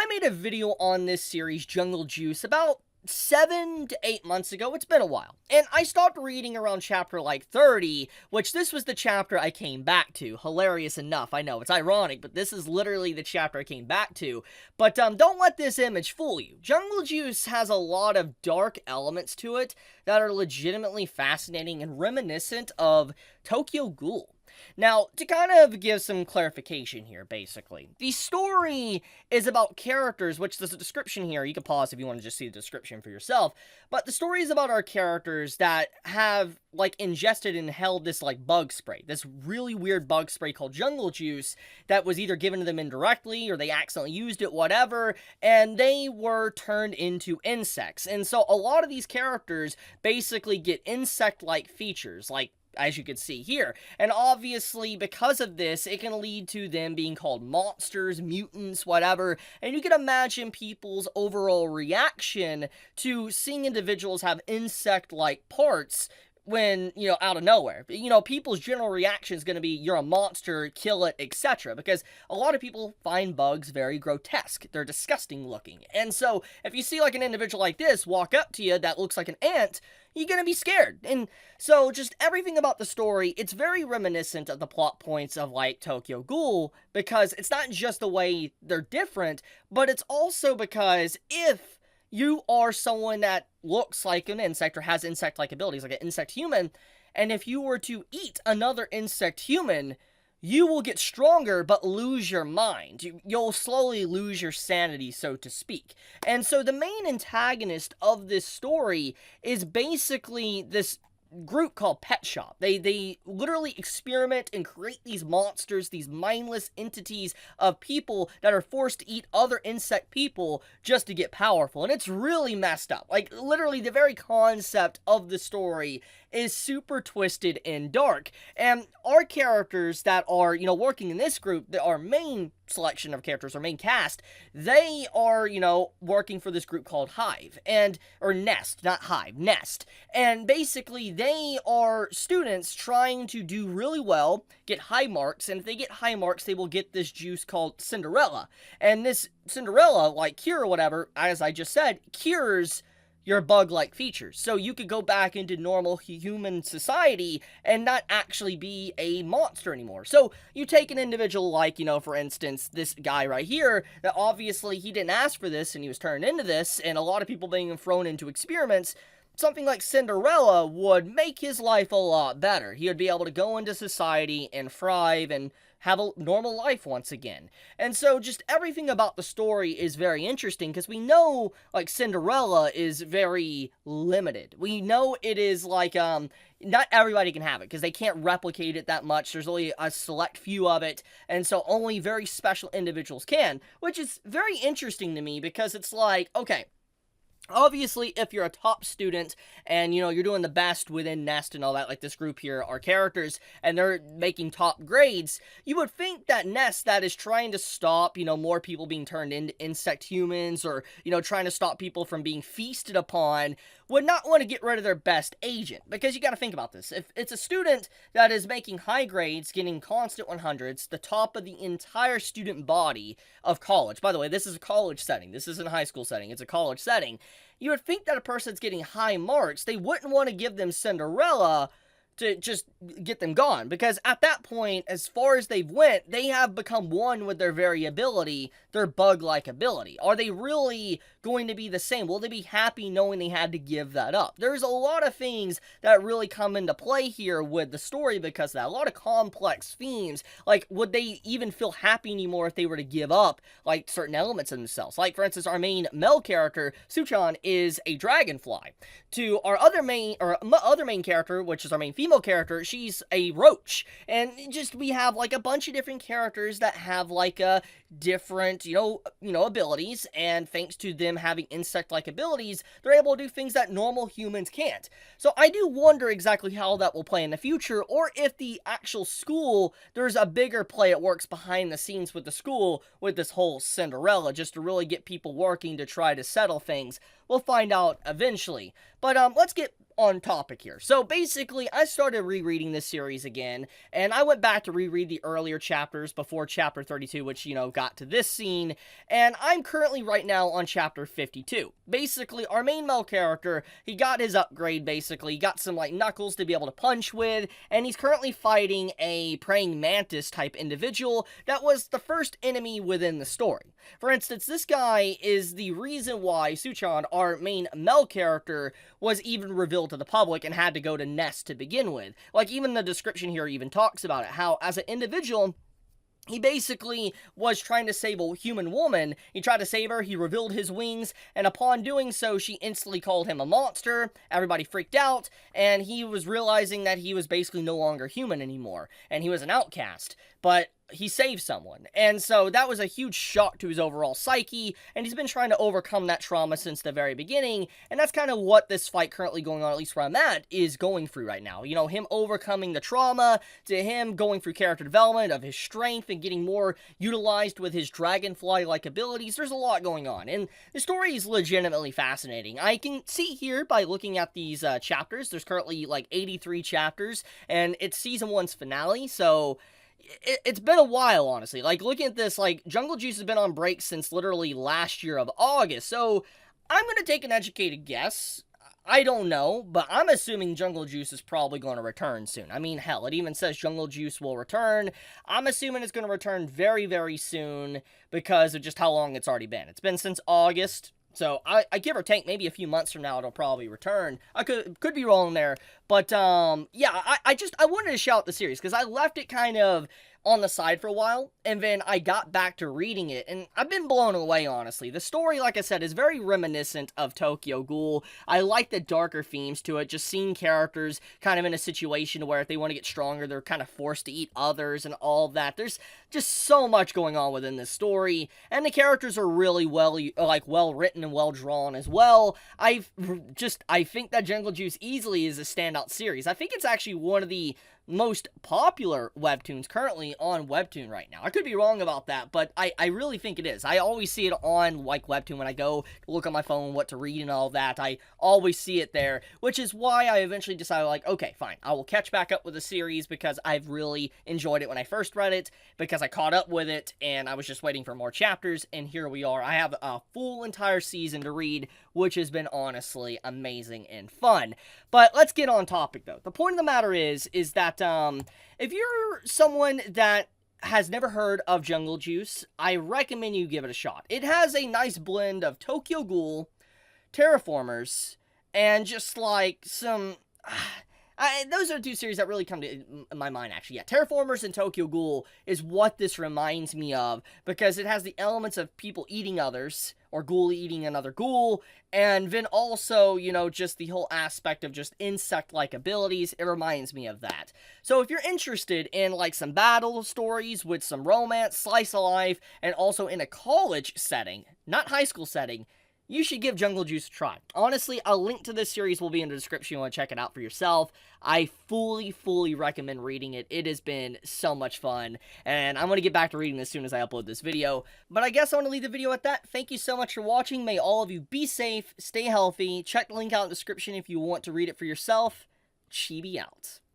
made a video on this series, Jungle Juice, about 7 to 8 months ago. It's been a while. And I stopped reading around chapter like 30, which this was the chapter I came back to. Hilarious enough, I know, it's ironic, but this is literally the chapter I came back to. But don't let this image fool you. Jungle Juice has a lot of dark elements to it that are legitimately fascinating and reminiscent of Tokyo Ghoul. Now, to kind of give some clarification here, basically, the story is about characters, which there's a description here. You can pause if you want to just see the description for yourself. But the story is about our characters that have, like, ingested and held this, like, bug spray. This really weird bug spray called Jungle Juice that was either given to them indirectly or they accidentally used it, whatever, and they were turned into insects. And so a lot of these characters basically get insect-like features, like, as you can see here. And obviously, because of this, it can lead to them being called monsters, mutants, whatever. And you can imagine people's overall reaction to seeing individuals have insect-like parts when, out of nowhere. People's general reaction is going to be, you're a monster, kill it, etc. Because a lot of people find bugs very grotesque. They're disgusting looking. And so, if you see like an individual like this walk up to you that looks like an ant, you're gonna be scared. And so, just everything about the story, it's very reminiscent of the plot points of, like, Tokyo Ghoul, because it's not just the way they're different, but it's also because if you are someone that looks like an insect or has insect-like abilities, like an insect human, and if you were to eat another insect human, you will get stronger, but lose your mind. You'll slowly lose your sanity, so to speak. And so the main antagonist of this story is basically this group called Pet Shop. They literally experiment and create these monsters, these mindless entities of people that are forced to eat other insect people just to get powerful. And it's really messed up. Like, literally, the very concept of the story is super twisted and dark. And our characters that are, working in this group, our main selection of characters, our main cast, they are, working for this group called Hive, or Nest, not Hive, Nest. And basically, they are students trying to do really well, get high marks, and if they get high marks, they will get this juice called Cinderella. And this Cinderella, like cure or whatever, as I just said, cures your bug-like features. So you could go back into normal human society and not actually be a monster anymore. So you take an individual like, for instance, this guy right here, that obviously he didn't ask for this and he was turned into this, and a lot of people being thrown into experiments. Something like Cinderella would make his life a lot better. He would be able to go into society and thrive and have a normal life once again. And so just everything about the story is very interesting because we know, like, Cinderella is very limited. We know it is like, not everybody can have it because they can't replicate it that much. There's only a select few of it, and so only very special individuals can, which is very interesting to me because it's like, okay, obviously, if you're a top student and, you're doing the best within Nest and all that, like this group here, our characters, and they're making top grades, you would think that Nest, that is trying to stop, more people being turned into insect humans or, trying to stop people from being feasted upon, would not want to get rid of their best agent. Because you got to think about this. If it's a student that is making high grades, getting constant 100s, the top of the entire student body of college. By the way, this is a college setting. This isn't a high school setting. It's a college setting. You would think that a person's getting high marks, they wouldn't want to give them Cinderella to just get them gone, because at that point, as far as they've went, they have become one with their variability, their bug-like ability. Are they really going to be the same? Will they be happy knowing they had to give that up? There's a lot of things that really come into play here with the story because of that. A lot of complex themes, like, would they even feel happy anymore if they were to give up, like, certain elements of themselves? Like, for instance, our main male character, Suchan, is a dragonfly. To our other main character, which is our main female character, she's a roach. And just, we have like a bunch of different characters that have like a different, abilities, and thanks to them having insect-like abilities, they're able to do things that normal humans can't. So I do wonder exactly how that will play in the future, or if the actual school, there's a bigger play that works behind the scenes with the school with this whole Cinderella, just to really get people working to try to settle things. We'll find out eventually. But let's get on topic here. So basically, I started rereading this series again, and I went back to reread the earlier chapters before chapter 32, which, got to this scene, and I'm currently right now on chapter 52. Basically, our main male character, he got his upgrade, basically. He got some, knuckles to be able to punch with, and he's currently fighting a praying mantis type individual that was the first enemy within the story. For instance, this guy is the reason why Suchan, our main male character, was even revealed to the public and had to go to Nest to begin with. Even the description here even talks about it, how as an individual, he basically was trying to save a human woman. He tried to save her, he revealed his wings, and upon doing so, she instantly called him a monster. Everybody freaked out, and he was realizing that he was basically no longer human anymore, and he was an outcast. But he saved someone, and so that was a huge shock to his overall psyche, and he's been trying to overcome that trauma since the very beginning, and that's kind of what this fight currently going on, at least where I'm at, is going through right now. Him overcoming the trauma, to him going through character development of his strength and getting more utilized with his dragonfly-like abilities. There's a lot going on, and the story is legitimately fascinating. I can see here by looking at these chapters, there's currently 83 chapters, and it's season 1's finale, so it's been a while, honestly. Looking at this, Jungle Juice has been on break since literally last year of August, so I'm gonna take an educated guess. I don't know, but I'm assuming Jungle Juice is probably going to return soon. I mean, hell, it even says Jungle Juice will return. I'm assuming it's going to return very, very soon because of just how long it's already been. It's been since August. So, I give or take, maybe a few months from now, it'll probably return. I could be wrong there. But, yeah, I wanted to shout out the series, because I left it kind of on the side for a while, and then I got back to reading it, and I've been blown away, honestly. The story, like I said, is very reminiscent of Tokyo Ghoul. I like the darker themes to it, just seeing characters kind of in a situation where if they want to get stronger, they're kind of forced to eat others and all that. There's just so much going on within this story, and the characters are really well written and well drawn as well. I think that Jungle Juice easily is a standout series. I think it's actually one of the most popular webtoons currently on Webtoon right now. I could be wrong about that, but I really think it is. I always see it on Webtoon when I go to look on my phone what to read and all that. I always see it there, which is why I eventually decided okay, fine, I will catch back up with the series because I've really enjoyed it when I first read it, because I caught up with it and I was just waiting for more chapters, and here we are. I have a full entire season to read, which has been honestly amazing and fun. But let's get on topic though. The point of the matter is that if you're someone that has never heard of Jungle Juice, I recommend you give it a shot. It has a nice blend of Tokyo Ghoul, Terraformers, and just some... those are two series that really come to my mind, actually. Yeah, Terraformers and Tokyo Ghoul is what this reminds me of, because it has the elements of people eating others, or ghoul eating another ghoul, and then also, just the whole aspect of just insect-like abilities. It reminds me of that. So if you're interested in, some battle stories with some romance, slice of life, and also in a college setting, not high school setting, you should give Jungle Juice a try. Honestly, a link to this series will be in the description if you want to check it out for yourself. I fully recommend reading it. It has been so much fun, and I'm going to get back to reading as soon as I upload this video. But I guess I want to leave the video at that. Thank you so much for watching. May all of you be safe, stay healthy. Check the link out in the description if you want to read it for yourself. Chibi out.